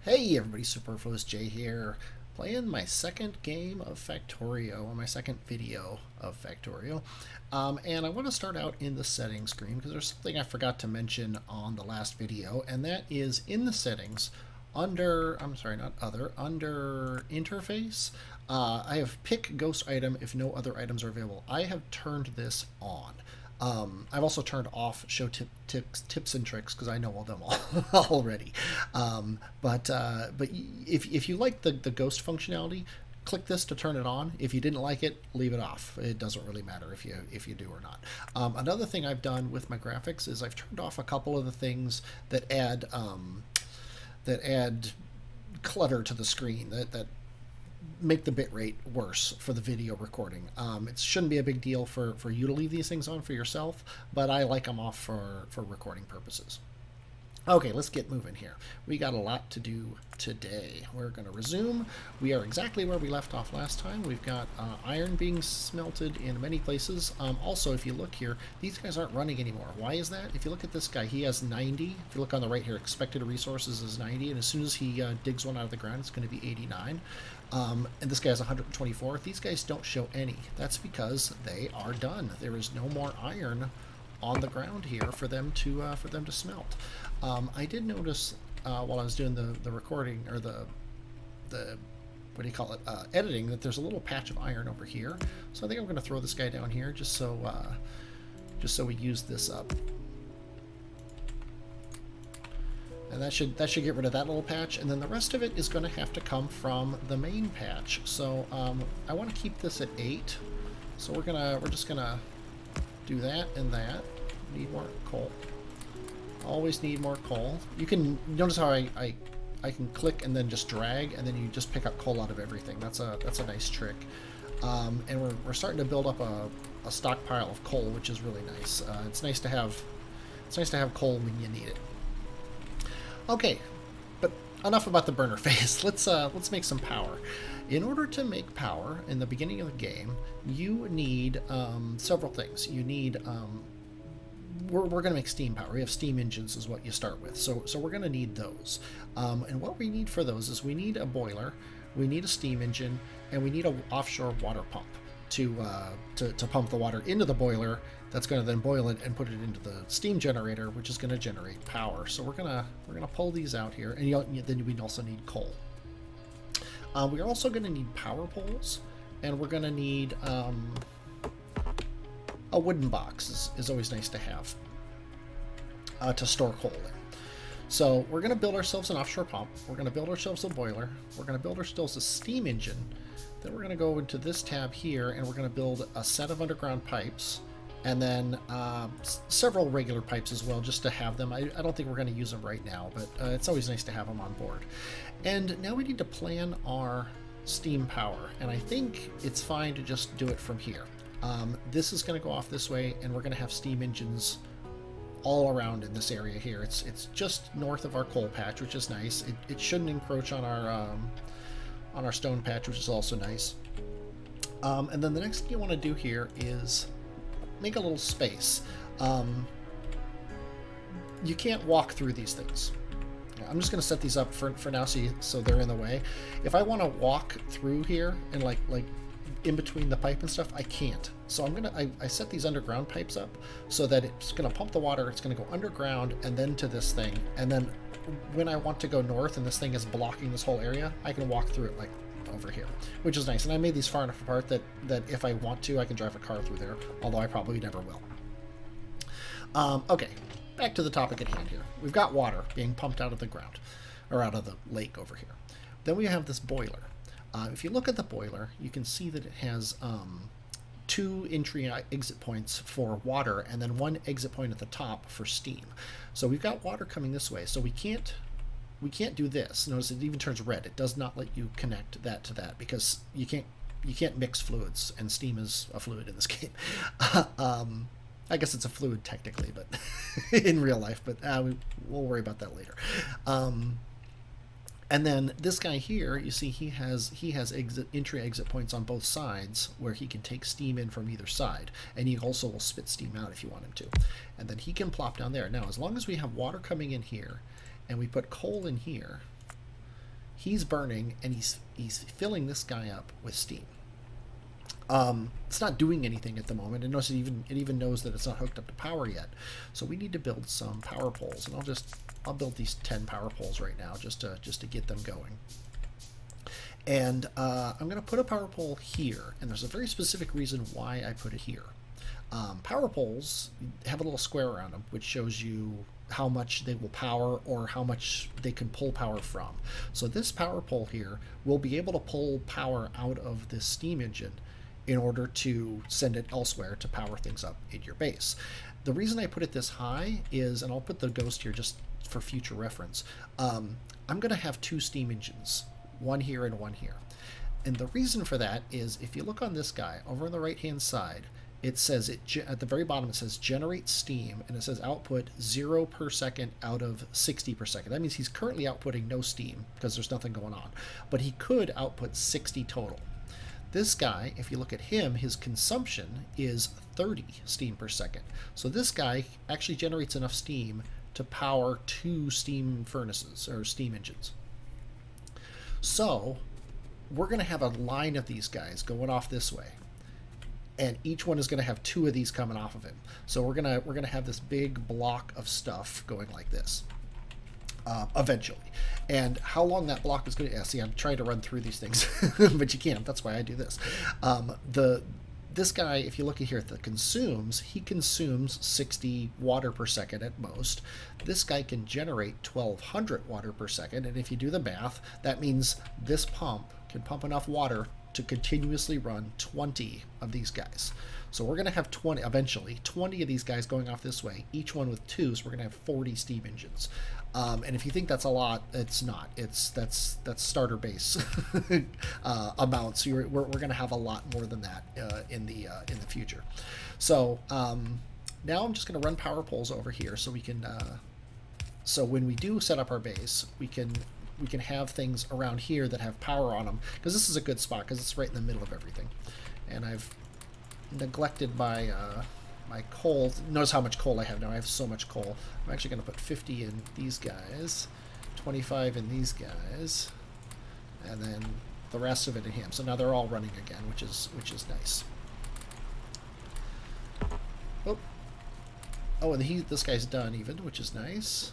Hey everybody, Superfluous J here, playing my second game of Factorio, or my second video of Factorio. And I want to start out in the settings screen because there's something I forgot to mention on the last video, and that is in the settings, under interface, I have pick ghost item if no other items are available. I have turned this on. I've also turned off show tips and tricks because I know all them all already. But if you like the ghost functionality, click this to turn it on. If you didn't like it, leave it off. It doesn't really matter if you do or not. Another thing I've done with my graphics is I've turned off a couple of the things that add clutter to the screen that make the bitrate worse for the video recording. It shouldn't be a big deal for you to leave these things on for yourself, but I like them off for recording purposes. Okay, let's get moving here. We got a lot to do today. We're going to resume. We are exactly where we left off last time. We've got iron being smelted in many places. Also, if you look here, these guys aren't running anymore. Why is that? If you look at this guy, he has 90. If you look on the right here, expected resources is 90, and as soon as he digs one out of the ground, it's going to be 89. And this guy has 124. These guys don't show any. That's because they are done. There is no more iron on the ground here for them to smelt. I did notice while I was doing the recording, or the what do you call it, editing, that there's a little patch of iron over here. So I think I'm going to throw this guy down here just so we use this up. And that should get rid of that little patch, and then the rest of it is going to have to come from the main patch. So I want to keep this at 8. So we're just gonna do that and that. Need more coal. Always need more coal. You can notice how I can click and then just drag, and then you just pick up coal out of everything. That's a nice trick. And we're starting to build up a stockpile of coal, which is really nice. It's nice to have coal when you need it. Okay, but enough about the burner phase. Let's make some power. In order to make power in the beginning of the game, you need several things. You need we're going to make steam power. We have steam engines is what you start with. So we're going to need those. And what we need for those is we need a boiler, we need a steam engine, and we need an offshore water pump to pump the water into the boiler. That's going to then boil it and put it into the steam generator, which is going to generate power. So we're gonna pull these out here, and then we also need coal. We're also going to need power poles, and we're going to need a wooden box. Is always nice to have to store coal in. So we're going to build ourselves an offshore pump. We're going to build ourselves a boiler. We're going to build ourselves a steam engine. Then we're going to go into this tab here, and we're going to build a set of underground pipes, and then several regular pipes as well, just to have them. I don't think we're going to use them right now, but it's always nice to have them on board. And now we need to plan our steam power, and I think it's fine to just do it from here. This is going to go off this way, and we're going to have steam engines all around in this area here. It's just north of our coal patch, which is nice. It shouldn't encroach on our stone patch, which is also nice. And then the next thing you want to do here is make a little space. You can't walk through these things. I'm just going to set these up for now so they're in the way. If I want to walk through here and like in between the pipe and stuff, I can't. So I set these underground pipes up so that it's going to pump the water, it's going to go underground and then to this thing, and then when I want to go north and this thing is blocking this whole area, I can walk through it like over here, which is nice. And I made these far enough apart that if I want to, I can drive a car through there, although I probably never will. Okay, back to the topic at hand here. We've got water being pumped out of the ground, or out of the lake over here. Then we have this boiler. If you look at the boiler, you can see that it has 2 entry exit points for water, and then 1 exit point at the top for steam. So we've got water coming this way, so we can't do this. Notice it even turns red. It does not let you connect that to that because you can't mix fluids, and steam is a fluid in this game. I guess it's a fluid technically, but in real life. But we'll worry about that later. And then this guy here, you see he has entry exit points on both sides where he can take steam in from either side, and he also will spit steam out if you want him to. And then he can plop down there. Now, as long as we have water coming in here and we put coal in here, he's burning, and he's filling this guy up with steam. It's not doing anything at the moment. It even knows that it's not hooked up to power yet. So we need to build some power poles, and I'll build these 10 power poles right now just to get them going. And I'm going to put a power pole here, and there's a very specific reason why I put it here. Power poles have a little square around them, which shows you how much they will power or how much they can pull power from. So this power pole here will be able to pull power out of this steam engine in order to send it elsewhere to power things up in your base. The reason I put it this high is, and I'll put the ghost here just for future reference, I'm going to have 2 steam engines, one here and one here. And the reason for that is, if you look on this guy over on the right hand side, it says at the very bottom, it says generate steam, and it says output 0 per second out of 60 per second. That means he's currently outputting no steam because there's nothing going on, but he could output 60 total. This guy, if you look at him, his consumption is 30 steam per second. So this guy actually generates enough steam to power 2 steam furnaces or steam engines. So we're going to have a line of these guys going off this way, and each one is going to have 2 of these coming off of him. So we're gonna have this big block of stuff going like this. Eventually. And how long that block is going to... Yeah, see, I'm trying to run through these things, but you can't. That's why I do this. This guy, if you look at here at the consumes, he consumes 60 water per second at most. This guy can generate 1200 water per second, and if you do the math, that means this pump can pump enough water to continuously run 20 of these guys. So we're going to have 20, eventually, 20 of these guys going off this way, each one with 2, so we're going to have 40 steam engines. And if you think that's a lot, it's not. That's starter base amounts. So we're going to have a lot more than that in the future. So now I'm just going to run power poles over here so we can. So when we do set up our base, we can have things around here that have power on them, because this is a good spot because it's right in the middle of everything. And I've neglected my my coal. Notice how much coal I have now. I have so much coal. I'm actually going to put 50 in these guys, 25 in these guys, and then the rest of it in him. So now they're all running again, which is nice. Oh, and this guy's done even, which is nice.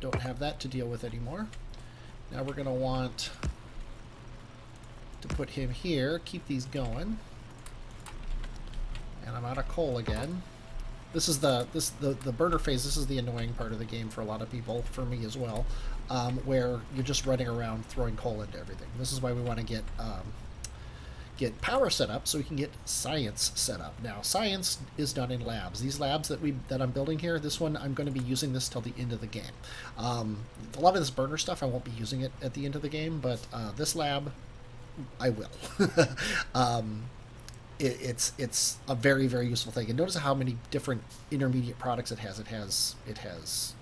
Don't have that to deal with anymore. Now we're going to want to put him here, keep these going. And I'm out of coal again. This is the burner phase. This is the annoying part of the game for a lot of people, for me as well, where you're just running around throwing coal into everything. This is why we want to get power set up so we can get science set up. Now, science is done in labs. These labs that I'm building here, this one, I'm going to be using this till the end of the game. A lot of this burner stuff, I won't be using it at the end of the game, but this lab, I will. It's a very, very useful thing. And notice how many different intermediate products it has. It has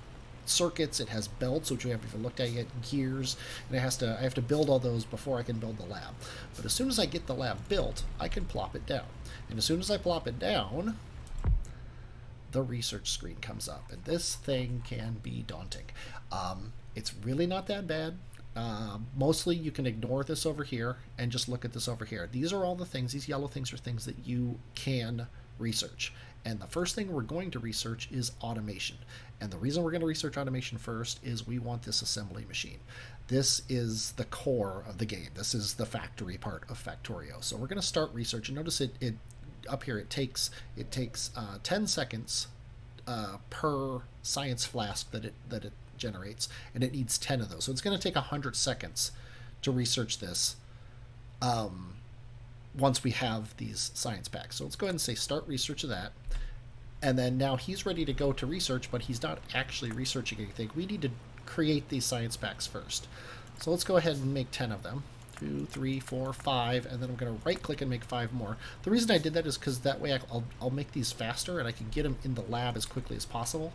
circuits, it has belts, which we haven't even looked at yet, gears, and I have to build all those before I can build the lab. But as soon as I get the lab built, I can plop it down. And as soon as I plop it down, the research screen comes up, and this thing can be daunting. It's really not that bad. Mostly you can ignore this over here and just look at this over here. These are all the things, these yellow things are things that you can research. And the first thing we're going to research is automation. And the reason we're going to research automation first is we want this assembly machine. This is the core of the game. This is the factory part of Factorio. So we're going to start research. And notice it up here, it takes 10 seconds per science flask that it generates, and it needs 10 of those. So it's going to take 100 seconds to research this once we have these science packs. So let's go ahead and say start research of that. And then now he's ready to go to research, but he's not actually researching anything. We need to create these science packs first. So let's go ahead and make 10 of them. 2, 3, 4, 5, and then I'm going to right click and make 5 more. The reason I did that is because that way I'll make these faster and I can get them in the lab as quickly as possible.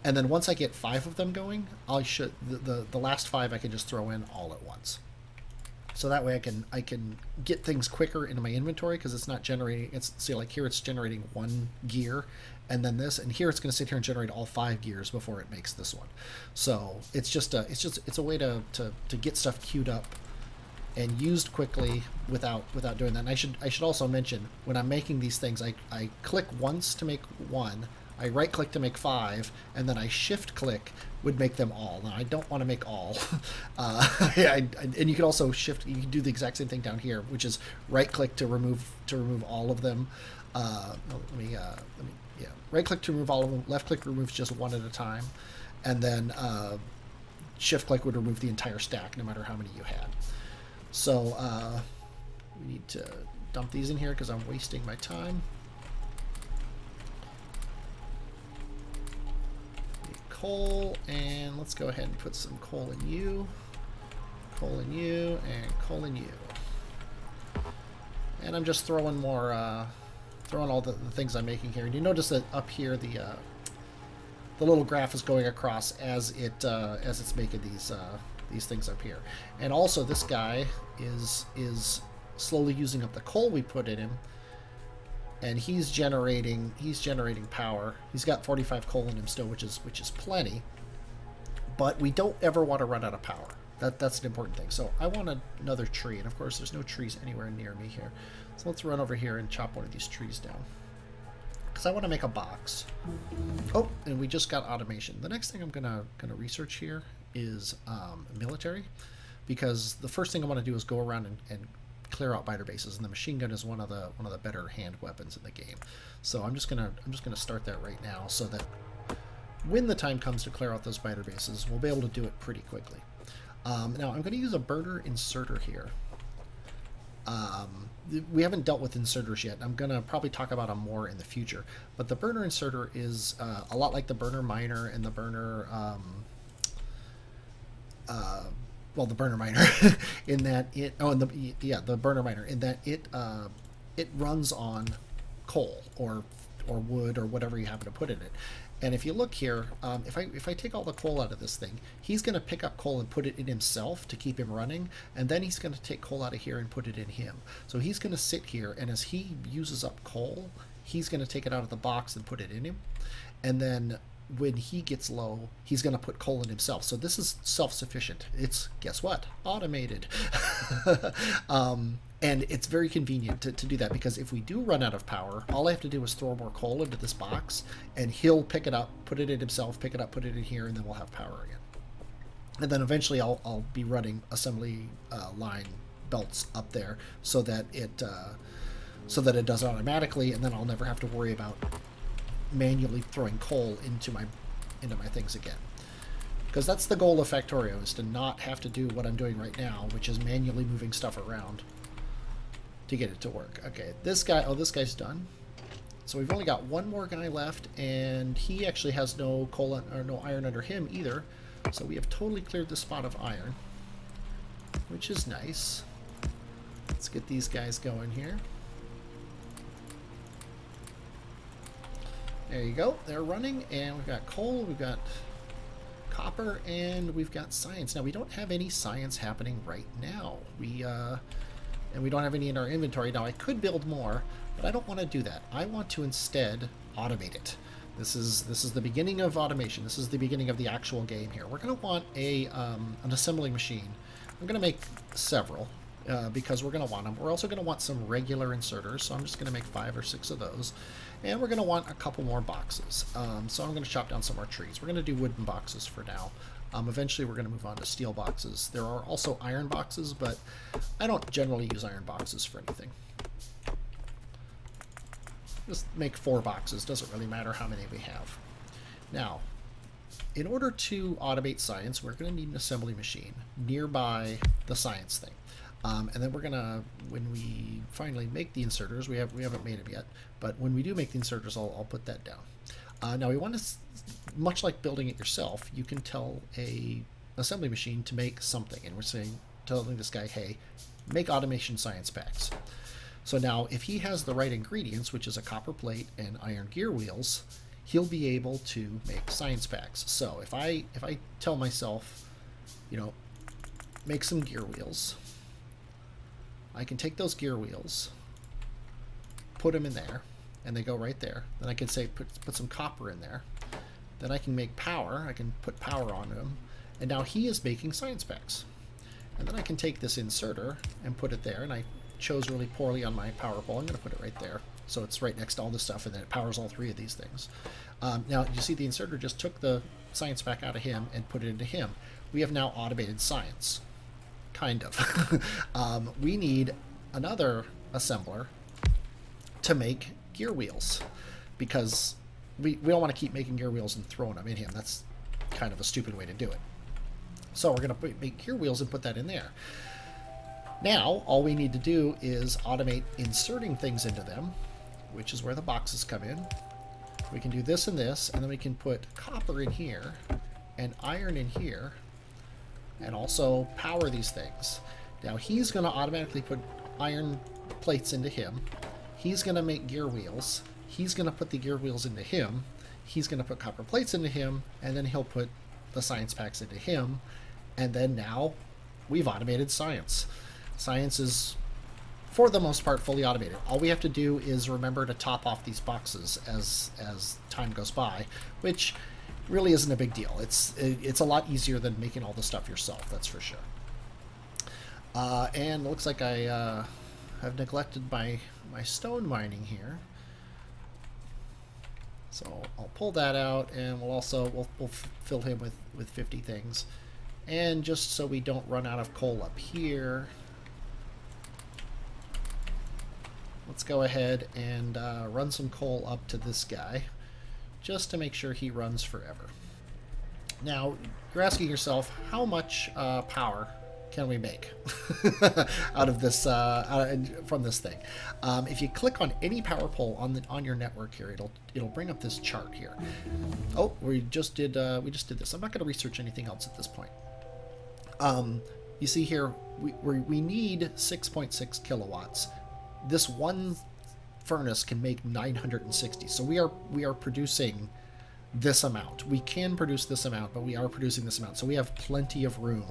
And then once I get 5 of them going, the last 5 I can just throw in all at once. So that way I can get things quicker into my inventory, because it's not generating. See, like here it's generating 1 gear, and then this, and here it's going to sit here and generate all 5 gears before it makes this one. So it's a way to get stuff queued up and used quickly without doing that. And I should also mention, when I'm making these things, I click once to make one, I right click to make 5, and then I shift click would make them all. Now I don't want to make all. And you can also shift, you can do the exact same thing down here, which is right click to remove all of them. Right click to remove all of them, left click removes just one at a time, and then shift click would remove the entire stack no matter how many you had. So we need to dump these in here because I'm wasting my time. Coal, and let's go ahead and put some coal in you, and coal in you. And I'm just throwing more, throwing all the things I'm making here. And you notice that up here the little graph is going across as it's making these things up here. And also this guy is slowly using up the coal we put in him. And he's generating power. He's got 45 coal in him still, which is plenty. But we don't ever want to run out of power. That's an important thing. So I want another tree, and of course there's no trees anywhere near me here. So let's run over here and chop one of these trees down, because I want to make a box. Oh, and we just got automation. The next thing I'm gonna research here is military, because the first thing I want to do is go around and clear out biter bases, and the machine gun is one of the better hand weapons in the game. So I'm just gonna start that right now, so that when the time comes to clear out those biter bases, we'll be able to do it pretty quickly. Now I'm going to use a burner inserter here. We haven't dealt with inserters yet. I'm going to probably talk about them more in the future. But the burner inserter is a lot like the burner miner and the burner the burner miner in that it the burner miner in that it runs on coal or wood or whatever you happen to put in it. And if you look here, if I take all the coal out of this thing, he's going to pick up coal and put it in himself to keep him running, and then he's going to take coal out of here and put it in him. So he's going to sit here, and as he uses up coal, he's going to take it out of the box and put it in him. And then when he gets low, he's going to put coal in himself. So this is self-sufficient. It's, guess what? Automated. And it's very convenient to do that, because if we do run out of power, all I have to do is throw more coal into this box, and he'll pick it up, put it in himself, pick it up, put it in here, and then we'll have power again. And then eventually I'll be running assembly line belts up there so that it does it automatically, and then I'll never have to worry about manually throwing coal into my things again. Because that's the goal of Factorio, is to not have to do what I'm doing right now, which is manually moving stuff around to get it to work. Okay, this guy's done. So we've only got one more guy left, and he actually has no coal or no iron under him either. So we have totally cleared the spot of iron, which is nice. Let's get these guys going here. There you go. They're running, and we've got coal, we've got copper, and we've got science. Now, we don't have any science happening right now. And we don't have any in our inventory. Now, I could build more, but I don't want to do that. I want to instead automate it. This is the beginning of automation. This is the beginning of the actual game here. We're going to want an assembling machine. I'm going to make several because we're going to want them. We're also going to want some regular inserters, so I'm just going to make 5 or 6 of those. And we're going to want a couple more boxes. So I'm going to chop down some more trees. We're going to do wooden boxes for now. Eventually we're going to move on to steel boxes. There are also iron boxes, but I don't generally use iron boxes for anything. Just make 4 boxes. Doesn't really matter how many we have. Now, in order to automate science, we're going to need an assembly machine nearby the science thing. And then we're going to, when we finally make the inserters, we haven't made them yet, but when we do make the inserters, I'll put that down. Now we want to, much like building it yourself, you can tell a assembly machine to make something, and we're telling this guy, hey, make automation science packs. So now if he has the right ingredients, which is a copper plate and iron gear wheels, he'll be able to make science packs. So if I tell myself, you know, make some gear wheels, I can take those gear wheels, put them in there, and they go right there. Then I can say put some copper in there. Then I can make power. I can put power on him. And now he is making science packs. And then I can take this inserter and put it there. And I chose really poorly on my power pole. I'm going to put it right there. So it's right next to all this stuff, and then it powers all three of these things. Now, you see the inserter just took the science pack out of him and put it into him. We have now automated science. Kind of. We need another assembler to make gear wheels, because we don't want to keep making gear wheels and throwing them in him. That's kind of a stupid way to do it. So we're going to make gear wheels and put that in there. Now, all we need to do is automate inserting things into them, which is where the boxes come in. We can do this and this, and then we can put copper in here and iron in here, and also power these things. Now, he's going to automatically put iron plates into him. He's going to make gear wheels. He's going to put the gear wheels into him. He's going to put copper plates into him, and then he'll put the science packs into him. And then now we've automated science. Science is, for the most part, fully automated. All we have to do is remember to top off these boxes as time goes by, which really isn't a big deal. It's a lot easier than making all the stuff yourself, that's for sure. And it looks like I have neglected my stone mining here. So I'll pull that out, and we'll fill him with 50 things. And just so we don't run out of coal up here, let's go ahead and run some coal up to this guy, just to make sure he runs forever. Now, you're asking yourself, how much power can we make out of this from this thing? If you click on any power pole on your network here, it'll bring up this chart here. Oh, we just did this. I'm not going to research anything else at this point. You see here, we need 6.6 kilowatts. This one furnace can make 960. So we are producing this amount. We can produce this amount, but we are producing this amount. So we have plenty of room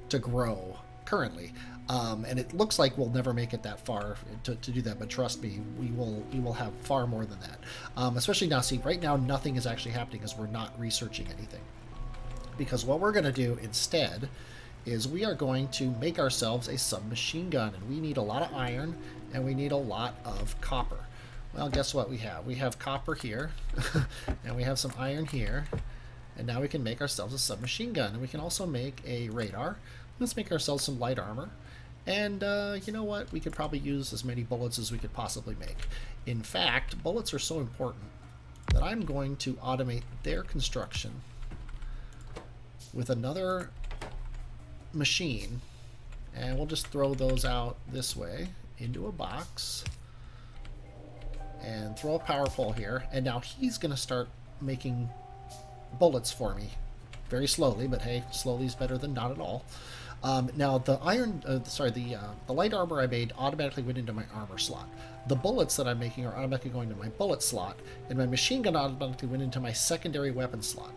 to grow currently. And it looks like we'll never make it that far to do that, but trust me, we will have far more than that. Especially now, see, right now nothing is actually happening as we're not researching anything. Because what we're going to do instead is we are going to make ourselves a submachine gun, and we need a lot of iron and we need a lot of copper. Well, guess what we have? We have copper here and we have some iron here, and now we can make ourselves a submachine gun. And we can also make a radar. Let's make ourselves some light armor, and you know what, we could probably use as many bullets as we could possibly make. In fact, bullets are so important that I'm going to automate their construction with another machine, and we'll just throw those out this way into a box and throw a power pole here, and now he's going to start making bullets for me very slowly, but hey, slowly is better than not at all. Now the the light armor I made automatically went into my armor slot. The bullets that I'm making are automatically going to my bullet slot, and my machine gun automatically went into my secondary weapon slot.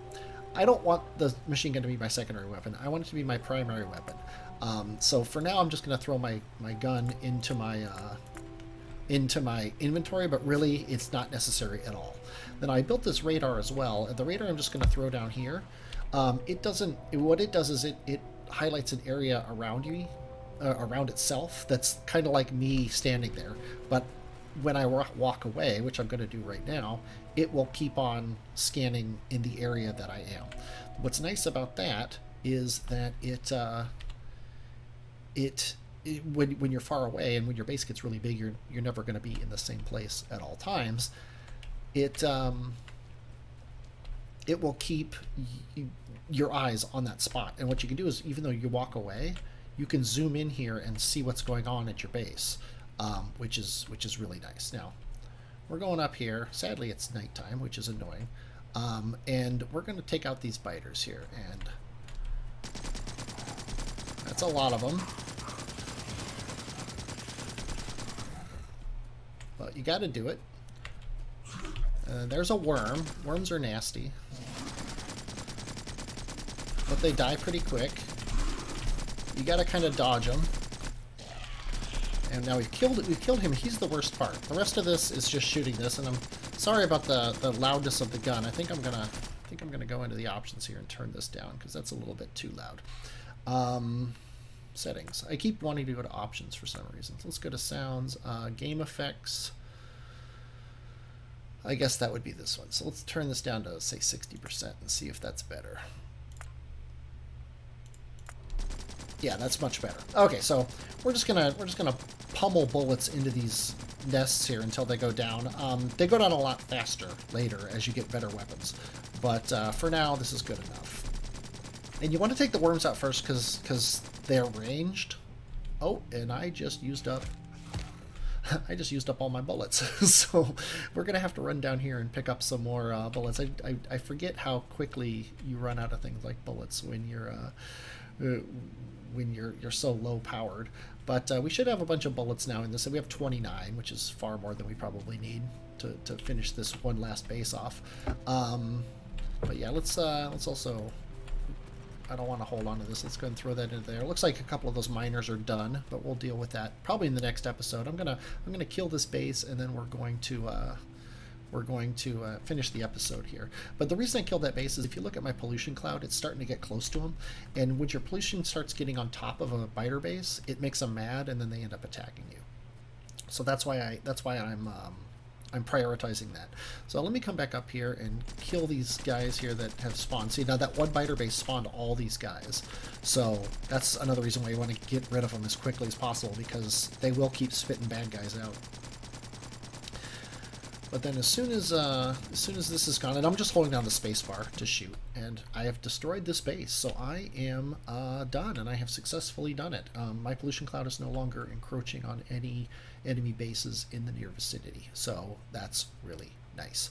I don't want the machine gun to be my secondary weapon. I want it to be my primary weapon. So for now, I'm just going to throw my gun into my inventory, but really it's not necessary at all. Then I built this radar as well, and the radar I'm just going to throw down here. What it does is it highlights an area around you, around itself, that's kind of like me standing there. But when I walk away, which I'm going to do right now, it will keep on scanning in the area that I am. What's nice about that is that when you're far away and when your base gets really big, you're never going to be in the same place at all times. It will keep your eyes on that spot. And what you can do is, even though you walk away, you can zoom in here and see what's going on at your base, which is really nice. Now, we're going up here. Sadly, it's nighttime, which is annoying. And we're going to take out these biters here, and that's a lot of them. But you got to do it. There's a worm. Worms are nasty, but they die pretty quick. You got to kind of dodge them. And now we've killed him. He's the worst part. The rest of this is just shooting this, and I'm sorry about the loudness of the gun. I think I'm gonna go into the options here and turn this down because that's a little bit too loud. Settings. I keep wanting to go to options for some reason. So let's go to sounds, game effects. I guess that would be this one. So let's turn this down to say 60% and see if that's better. Yeah, that's much better. Okay, so we're just gonna pummel bullets into these nests here until they go down. They go down a lot faster later as you get better weapons, but for now this is good enough. And you want to take the worms out first because they're ranged. Oh, and I just used up all my bullets. So we're gonna have to run down here and pick up some more bullets. I forget how quickly you run out of things like bullets when you're so low powered, but we should have a bunch of bullets now in this, and we have 29, which is far more than we probably need to finish this one last base off. But yeah, let's also, I don't want to hold on to this. Let's go and throw that into there. It looks like a couple of those miners are done, but we'll deal with that probably in the next episode. I'm gonna kill this base, and then we're going to finish the episode here. But the reason I killed that base is if you look at my pollution cloud, it's starting to get close to them, and when your pollution starts getting on top of a biter base, it makes them mad, and then they end up attacking you. So that's why I'm prioritizing that. So let me come back up here and kill these guys here that have spawned. See, now that one biter base spawned all these guys, so that's another reason why you want to get rid of them as quickly as possible, because they will keep spitting bad guys out. But then as soon as this is gone, and I'm just holding down the space bar to shoot, and I have destroyed this base, so I am done, and I have successfully done it. My pollution cloud is no longer encroaching on any enemy bases in the near vicinity, so that's really nice.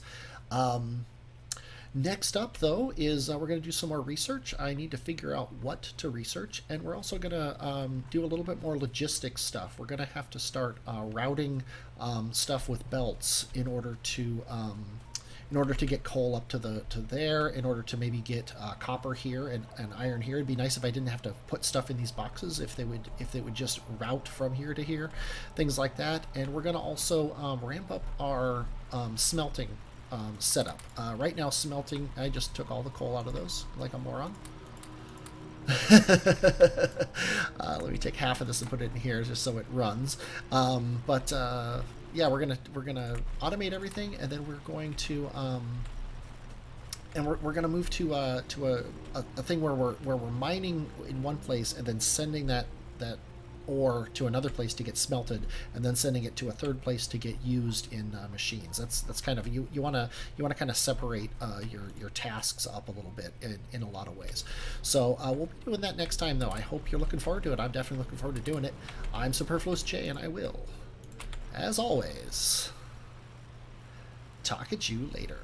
Next up, though, is we're going to do some more research. I need to figure out what to research, and we're also going to do a little bit more logistics stuff. We're going to have to start routing stuff with belts in order to get coal up to there, in order to maybe get copper here and iron here. It'd be nice if I didn't have to put stuff in these boxes, if they would just route from here to here, things like that. And we're going to also ramp up our smelting setup. Right now, smelting, I just took all the coal out of those like a moron. Let me take half of this and put it in here just so it runs. Yeah, we're gonna automate everything, and then we're going to we're gonna move to a thing where we're mining in one place and then sending that ore to another place to get smelted, and then sending it to a third place to get used in machines. That's kind of, you want to kind of separate your tasks up a little bit in a lot of ways. So we'll be doing that next time, though. I hope you're looking forward to it. I'm definitely looking forward to doing it. I'm Superfluous J, and I will, as always, talk at you later.